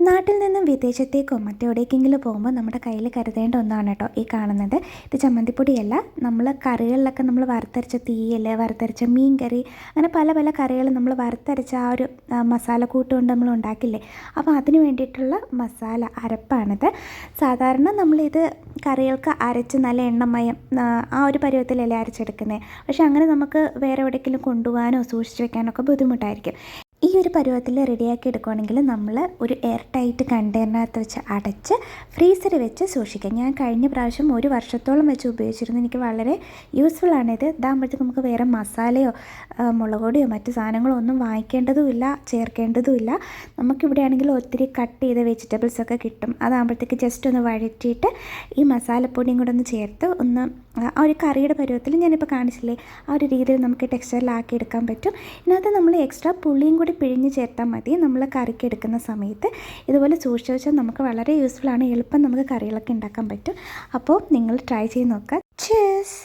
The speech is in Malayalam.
നാട്ടിൽ നിന്നും വിദേശത്തേക്കോ മറ്റെവിടേക്കെങ്കിലും പോകുമ്പോൾ നമ്മുടെ കയ്യിൽ കരുതേണ്ട ഒന്നാണ് കേട്ടോ ഈ കാണുന്നത്. ഇത് ചമ്മന്തിപ്പൊടിയല്ല, നമ്മൾ കറികളിലൊക്കെ നമ്മൾ വറുത്തരച്ച തീയൽ, വറുത്തരച്ച മീൻ കറി, അങ്ങനെ പല പല കറികൾ നമ്മൾ വറുത്തരച്ച ആ ഒരു മസാലക്കൂട്ട് കൊണ്ട് നമ്മൾ ഉണ്ടാക്കില്ലേ, അപ്പോൾ അതിന് വേണ്ടിയിട്ടുള്ള മസാല അരപ്പാണിത്. സാധാരണ നമ്മളിത് കറികൾക്ക് അരച്ച് നല്ല എണ്ണമയം ആ ഒരു പരുവത്തിലല്ലേ അരച്ചെടുക്കുന്നത്. പക്ഷേ അങ്ങനെ നമുക്ക് വേറെ എവിടേക്കെങ്കിലും കൊണ്ടുപോകാനോ സൂക്ഷിച്ച് വെക്കാനോ ഒക്കെ ബുദ്ധിമുട്ടായിരിക്കും. ഈ ഒരു പരുവത്തിൽ റെഡിയാക്കി എടുക്കുകയാണെങ്കിൽ നമ്മൾ ഒരു എയർ ടൈറ്റ് കണ്ടെയ്നറിനകത്ത് വെച്ച് അടച്ച് ഫ്രീസറിൽ വെച്ച് സൂക്ഷിക്കാം. ഞാൻ കഴിഞ്ഞ പ്രാവശ്യം 1 വർഷത്തോളം വെച്ച് ഉപയോഗിച്ചിരുന്നു. എനിക്ക് വളരെ യൂസ്ഫുള്ളാണിത്. ഇതാകുമ്പോഴത്തേക്ക് നമുക്ക് വേറെ മസാലയോ മുളക് പൊടിയോ മറ്റ് സാധനങ്ങളോ ഒന്നും വാങ്ങിക്കേണ്ടതുമില്ല, ചേർക്കേണ്ടതുമില്ല. നമുക്കിവിടെ ആണെങ്കിൽ ഒത്തിരി കട്ട് ചെയ്ത വെജിറ്റബിൾസൊക്കെ കിട്ടും. അതാകുമ്പോഴത്തേക്ക് ജസ്റ്റ് ഒന്ന് വഴറ്റിയിട്ട് ഈ മസാലപ്പൊടിയും കൂടെ ഒന്ന് ചേർത്ത് ഒന്ന് ആ ഒരു കറിയുടെ പരുവത്തിൽ ഞാനിപ്പോൾ കാണിച്ചില്ലേ, ആ ഒരു രീതിയിൽ നമുക്ക് ടെക്സ്ചറിലാക്കി എടുക്കാൻ പറ്റും. ഇതിനകത്ത് നമ്മൾ എക്സ്ട്രാ പുളിയും കൂടി പിഴിഞ്ഞ് ചേർത്താൽ മതി നമ്മൾ കറിക്ക് എടുക്കുന്ന സമയത്ത്. ഇതുപോലെ സൂക്ഷിച്ച് വെച്ചാൽ നമുക്ക് വളരെ യൂസ്ഫുള്ളാണ്. എളുപ്പം നമുക്ക് കറികളൊക്കെ ഉണ്ടാക്കാൻ പറ്റും. അപ്പോൾ നിങ്ങൾ ട്രൈ ചെയ്ത് നോക്കുക. ചീസ്.